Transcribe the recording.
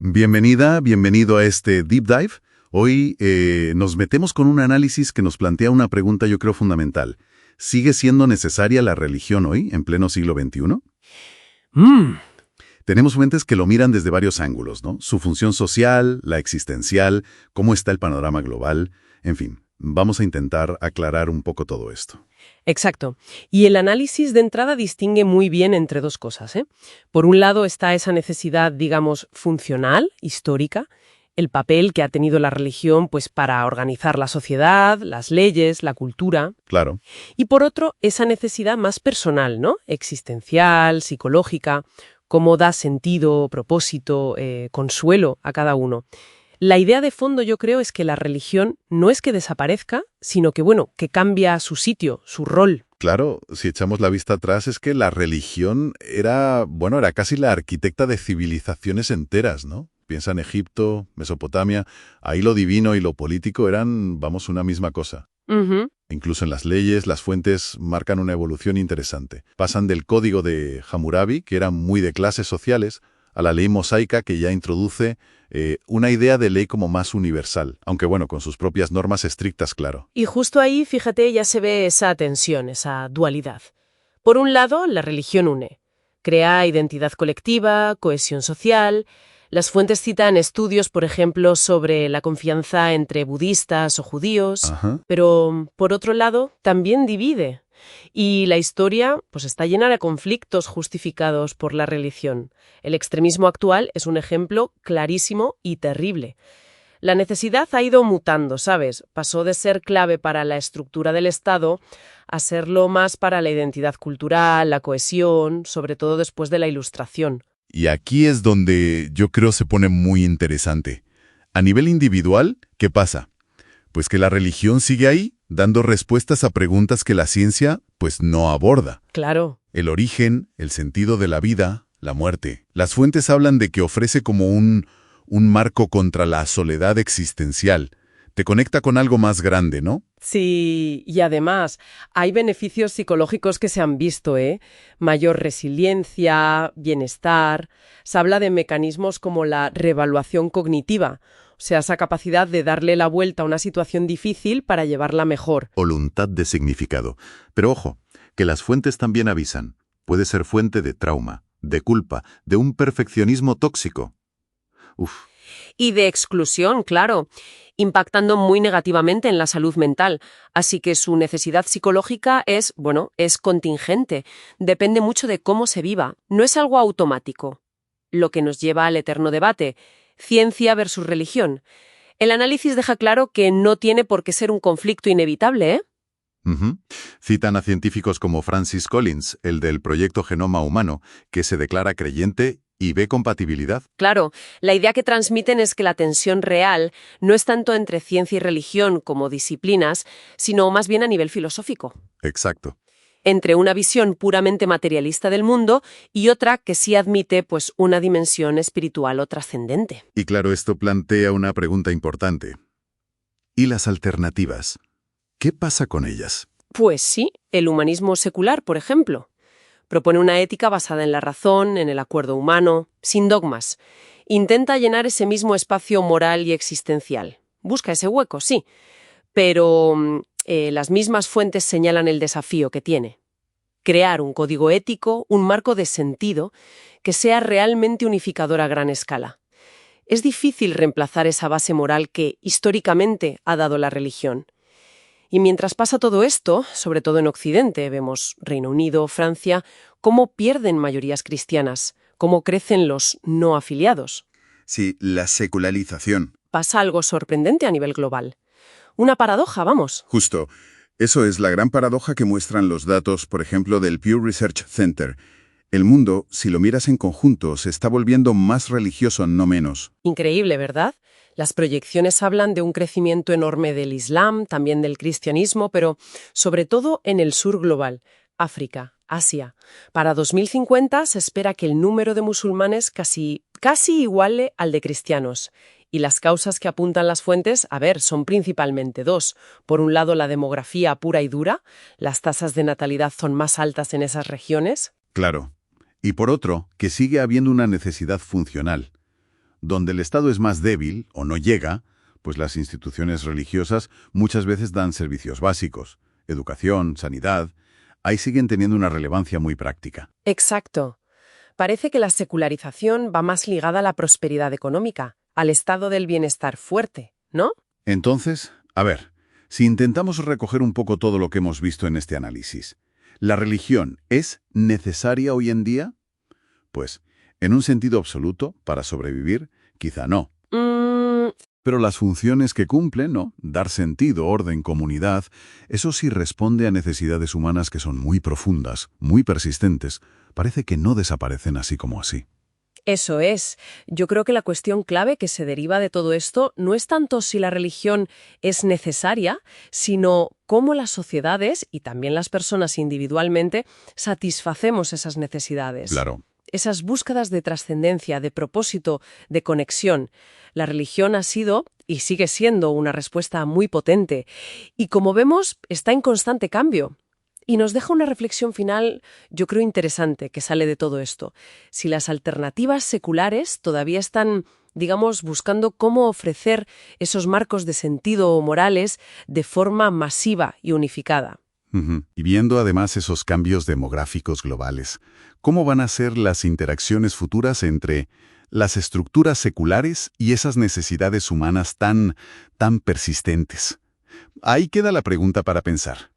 Bienvenida, bienvenido a este Deep Dive. Hoy nos metemos con un análisis que nos plantea una pregunta yo creo fundamental. ¿Sigue siendo necesaria la religión hoy, en pleno siglo XXI? Tenemos fuentes que lo miran desde varios ángulos, ¿no? Su función social, la existencial, cómo está el panorama global, en fin. Vamos a intentar aclarar un poco todo esto. Exacto. Y el análisis de entrada distingue muy bien entre dos cosas, ¿eh? Por un lado está esa necesidad, digamos, funcional, histórica, el papel que ha tenido la religión pues, para organizar la sociedad, las leyes, la cultura. Claro. Y por otro, esa necesidad más personal, ¿no? Existencial, psicológica, cómo da sentido, propósito, consuelo a cada uno. La idea de fondo, yo creo, es que la religión no es que desaparezca, sino que, bueno, que cambia su sitio, su rol. Claro, si echamos la vista atrás es que la religión era casi la arquitecta de civilizaciones enteras, ¿no? Piensa en Egipto, Mesopotamia, ahí lo divino y lo político eran, una misma cosa. Incluso en las leyes, las fuentes marcan una evolución interesante. Pasan del código de Hammurabi, que era muy de clases sociales, a la ley mosaica que ya introduce una idea de ley como más universal, aunque con sus propias normas estrictas, claro. Y justo ahí, fíjate, ya se ve esa tensión, esa dualidad. Por un lado, la religión une, crea identidad colectiva, cohesión social. Las fuentes citan estudios, por ejemplo, sobre la confianza entre budistas o judíos, pero por otro lado, también divide. Y la historia pues está llena de conflictos justificados por la religión. El extremismo actual es un ejemplo clarísimo y terrible. La necesidad ha ido mutando, ¿sabes? Pasó de ser clave para la estructura del Estado a serlo más para la identidad cultural, la cohesión, sobre todo después de la Ilustración. Y aquí es donde yo creo se pone muy interesante. A nivel individual, ¿qué pasa? Pues que la religión sigue ahí, dando respuestas a preguntas que la ciencia, no aborda. Claro. El origen, el sentido de la vida, la muerte. Las fuentes hablan de que ofrece como un marco contra la soledad existencial. Te conecta con algo más grande, ¿no? Sí, y además hay beneficios psicológicos que se han visto, ¿eh? Mayor resiliencia, bienestar. Se habla de mecanismos como la reevaluación cognitiva, o sea, esa capacidad de darle la vuelta a una situación difícil para llevarla mejor. Voluntad de significado. Pero ojo, que las fuentes también avisan. Puede ser fuente de trauma, de culpa, de un perfeccionismo tóxico. Y de exclusión, claro, impactando muy negativamente en la salud mental. Así que su necesidad psicológica es contingente. Depende mucho de cómo se viva. No es algo automático. Lo que nos lleva al eterno debate. Ciencia versus religión. El análisis deja claro que no tiene por qué ser un conflicto inevitable, ¿eh? Citan a científicos como Francis Collins, el del proyecto Genoma Humano, que se declara creyente y ve compatibilidad. Claro, la idea que transmiten es que la tensión real no es tanto entre ciencia y religión como disciplinas, sino más bien a nivel filosófico. Exacto. Entre una visión puramente materialista del mundo y otra que sí admite una dimensión espiritual o trascendente. Y claro, esto plantea una pregunta importante. ¿Y las alternativas? ¿Qué pasa con ellas? Pues sí, el humanismo secular, por ejemplo. Propone una ética basada en la razón, en el acuerdo humano, sin dogmas. Intenta llenar ese mismo espacio moral y existencial. Busca ese hueco, sí, pero las mismas fuentes señalan el desafío que tiene. Crear un código ético, un marco de sentido, que sea realmente unificador a gran escala. Es difícil reemplazar esa base moral que históricamente ha dado la religión. Y mientras pasa todo esto, sobre todo en Occidente, vemos Reino Unido, Francia, cómo pierden mayorías cristianas, cómo crecen los no afiliados. Sí, la secularización. Pasa algo sorprendente a nivel global. Una paradoja, vamos. Justo. Eso es la gran paradoja que muestran los datos, por ejemplo, del Pew Research Center. El mundo, si lo miras en conjunto, se está volviendo más religioso, no menos. Increíble, ¿verdad? Las proyecciones hablan de un crecimiento enorme del Islam, también del cristianismo, pero sobre todo en el sur global, África, Asia. Para 2050 se espera que el número de musulmanes casi iguale al de cristianos. Y las causas que apuntan las fuentes, son principalmente dos. Por un lado, la demografía pura y dura. Las tasas de natalidad son más altas en esas regiones. Claro. Y por otro, que sigue habiendo una necesidad funcional. Donde el Estado es más débil o no llega, pues las instituciones religiosas muchas veces dan servicios básicos, educación, sanidad. Ahí siguen teniendo una relevancia muy práctica. Exacto. Parece que la secularización va más ligada a la prosperidad económica, al estado del bienestar fuerte, ¿no? Entonces, a ver, si intentamos recoger un poco todo lo que hemos visto en este análisis, ¿la religión es necesaria hoy en día? Pues, en un sentido absoluto, para sobrevivir, quizá no. Pero las funciones que cumplen, ¿no? Dar sentido, orden, comunidad, eso sí responde a necesidades humanas que son muy profundas, muy persistentes. Parece que no desaparecen así como así. Eso es. Yo creo que la cuestión clave que se deriva de todo esto no es tanto si la religión es necesaria, sino cómo las sociedades, y también las personas individualmente, satisfacemos esas necesidades. Claro. Esas búsquedas de trascendencia, de propósito, de conexión. La religión ha sido y sigue siendo una respuesta muy potente. Y como vemos, está en constante cambio. Y nos deja una reflexión final, yo creo interesante, que sale de todo esto. Si las alternativas seculares todavía están, digamos, buscando cómo ofrecer esos marcos de sentido morales de forma masiva y unificada. Y viendo además esos cambios demográficos globales, ¿cómo van a ser las interacciones futuras entre las estructuras seculares y esas necesidades humanas tan persistentes? Ahí queda la pregunta para pensar.